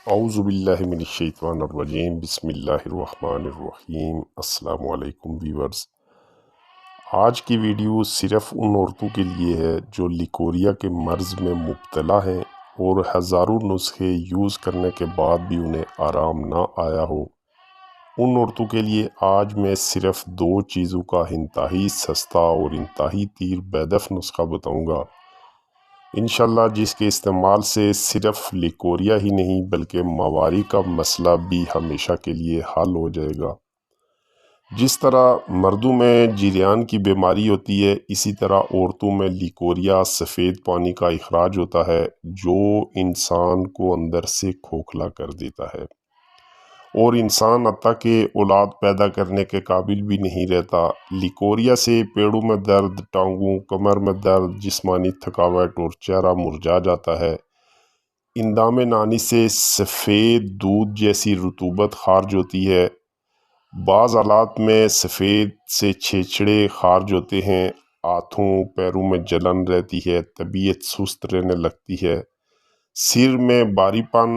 اعوذ باللہ من الشیطان الرجیم بسم اللہ الرحمن الرحیم۔ السلام علیکم ویورز، آج کی ویڈیو صرف ان عورتوں کے لیے ہے جو لیکوریا کے مرض میں مبتلا ہیں اور ہزاروں نسخے یوز کرنے کے بعد بھی انہیں آرام نہ آیا ہو۔ ان عورتوں کے لیے آج میں صرف 2 چیزوں کا انتہائی سستا اور انتہائی تیر بیدف نسخہ بتاؤں گا، انشاءاللہ، جس کے استعمال سے صرف لیکوریا ہی نہیں بلکہ ماواری کا مسئلہ بھی ہمیشہ کے لیے حل ہو جائے گا۔ جس طرح مردوں میں جریان کی بیماری ہوتی ہے، اسی طرح عورتوں میں لیکوریا سفید پانی کا اخراج ہوتا ہے جو انسان کو اندر سے کھوکھلا کر دیتا ہے اور انسان حتیٰ کہ اولاد پیدا کرنے کے قابل بھی نہیں رہتا۔ لیکوریا سے پیڑوں میں درد، ٹانگوں، کمر میں درد، جسمانی تھکاوٹ اور چہرہ مرجھا جاتا ہے۔ اندام نانی سے سفید دودھ جیسی رطوبت خارج ہوتی ہے۔ بعض حالات میں سفید سے چھیچڑے خارج ہوتے ہیں۔ ہاتھوں پیروں میں جلن رہتی ہے، طبیعت سست رہنے لگتی ہے، سر میں بھاری پن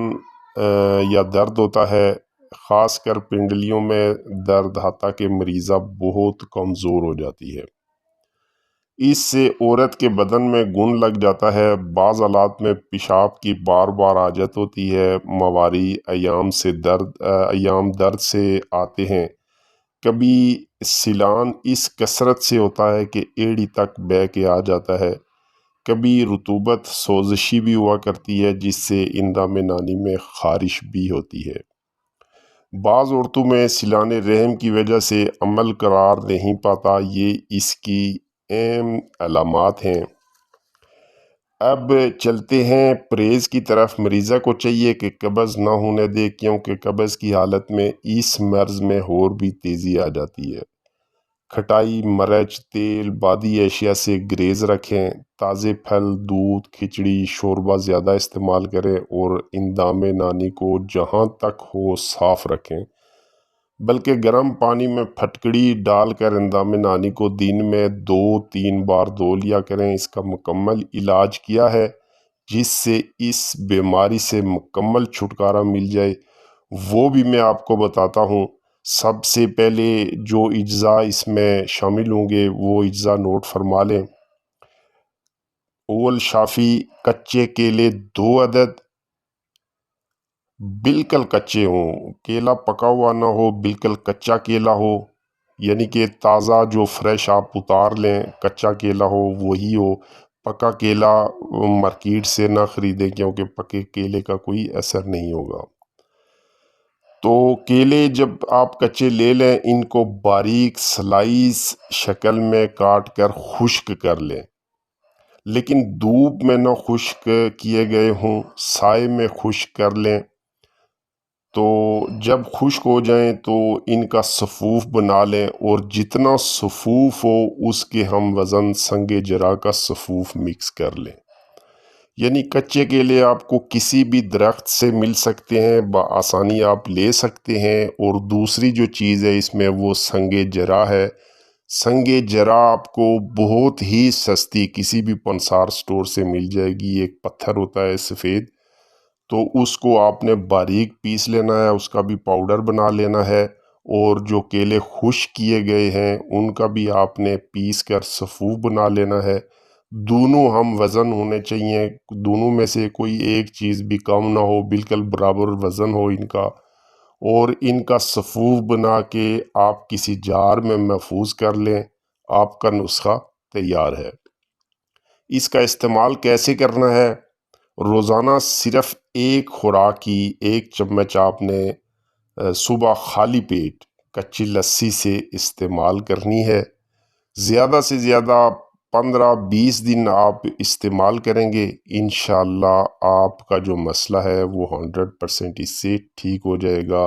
یا درد ہوتا ہے، خاص کر پنڈلیوں میں درد، حتیٰ کہ مریضہ بہت کمزور ہو جاتی ہے۔ اس سے عورت کے بدن میں گن لگ جاتا ہے۔ بعض حالات میں پیشاب کی بار بار حاجت ہوتی ہے۔ ماواری ایام درد سے آتے ہیں۔ کبھی سیلان اس کثرت سے ہوتا ہے کہ ایڑی تک بہہ کے آ جاتا ہے۔ کبھی رطوبت سوزشی بھی ہوا کرتی ہے جس سے اندام نانی میں خارش بھی ہوتی ہے۔ بعض عورتوں میں سیلان رحم کی وجہ سے عمل قرار نہیں پاتا، یہ اس کی اہم علامات ہیں۔ اب چلتے ہیں پرہیز کی طرف۔ مریضہ کو چاہیے کہ قبض نہ ہونے دے، کیونکہ قبض کی حالت میں اس مرض میں اور بھی تیزی آ جاتی ہے۔ کھٹائی، مرچ، تیل، بادی اشیاء سے گریز رکھیں۔ تازے پھل، دودھ، کھچڑی، شوربہ زیادہ استعمال کریں اور اندام نانی کو جہاں تک ہو صاف رکھیں، بلکہ گرم پانی میں پھٹکڑی ڈال کر اندام نانی کو دن میں 2-3 بار دھو لیا کریں۔ اس کا مکمل علاج کیا ہے جس سے اس بیماری سے مکمل چھٹکارا مل جائے، وہ بھی میں آپ کو بتاتا ہوں۔ سب سے پہلے جو اجزاء اس میں شامل ہوں گے وہ اجزاء نوٹ فرما لیں۔ اول شافی کچے کیلے 2 عدد، بالکل کچے ہوں، کیلا پکا ہوا نہ ہو، بالکل کچا کیلا ہو، یعنی کہ تازہ جو فریش آپ اتار لیں، کچا کیلا ہو وہی ہو۔ پکا کیلا مارکیٹ سے نہ خریدیں کیونکہ پکے کیلے کا کوئی اثر نہیں ہوگا۔ تو کیلے جب آپ کچے لے لیں، ان کو باریک سلائس شکل میں کاٹ کر خشک کر لیں، لیکن دھوپ میں نہ خشک کیے گئے ہوں، سائے میں خشک کر لیں۔ تو جب خشک ہو جائیں تو ان کا صفوف بنا لیں اور جتنا صفوف ہو اس کے ہم وزن سنگ جرا کا صفوف مکس کر لیں۔ یعنی کچے کیلے آپ کو کسی بھی درخت سے مل سکتے ہیں، بآسانی آپ لے سکتے ہیں۔ اور دوسری جو چیز ہے اس میں وہ سنگ جرا ہے۔ سنگ جرا آپ کو بہت ہی سستی کسی بھی پنسار سٹور سے مل جائے گی۔ ایک پتھر ہوتا ہے سفید، تو اس کو آپ نے باریک پیس لینا ہے، اس کا بھی پاؤڈر بنا لینا ہے، اور جو کیلے خشک کیے گئے ہیں ان کا بھی آپ نے پیس کر صفوف بنا لینا ہے۔ دونوں ہم وزن ہونے چاہیے، دونوں میں سے کوئی ایک چیز بھی کم نہ ہو، بالکل برابر وزن ہو ان کا، اور ان کا صفوف بنا کے آپ کسی جار میں محفوظ کر لیں۔ آپ کا نسخہ تیار ہے۔ اس کا استعمال کیسے کرنا ہے؟ روزانہ صرف ایک خوراک کی 1 چمچ آپ نے صبح خالی پیٹ کچی لسی سے استعمال کرنی ہے۔ زیادہ سے زیادہ 15-20 دن آپ استعمال کریں گے، انشاءاللہ آپ کا جو مسئلہ ہے وہ 100% اس سے ٹھیک ہو جائے گا،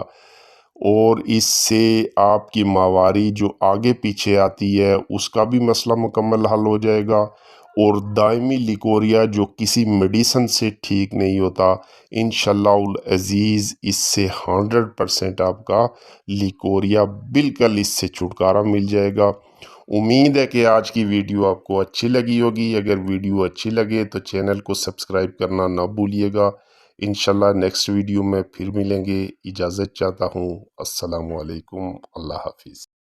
اور اس سے آپ کی ماواری جو آگے پیچھے آتی ہے اس کا بھی مسئلہ مکمل حل ہو جائے گا، اور دائمی لیکوریا جو کسی میڈیسن سے ٹھیک نہیں ہوتا، انشاءاللہ العزیز اس سے 100% آپ کا لیکوریا بالکل اس سے چھٹکارا مل جائے گا۔ امید ہے کہ آج کی ویڈیو آپ کو اچھی لگی ہوگی۔ اگر ویڈیو اچھی لگے تو چینل کو سبسکرائب کرنا نہ بھولیے گا۔ انشاءاللہ نیکسٹ ویڈیو میں پھر ملیں گے، اجازت چاہتا ہوں، السلام علیکم، اللہ حافظ۔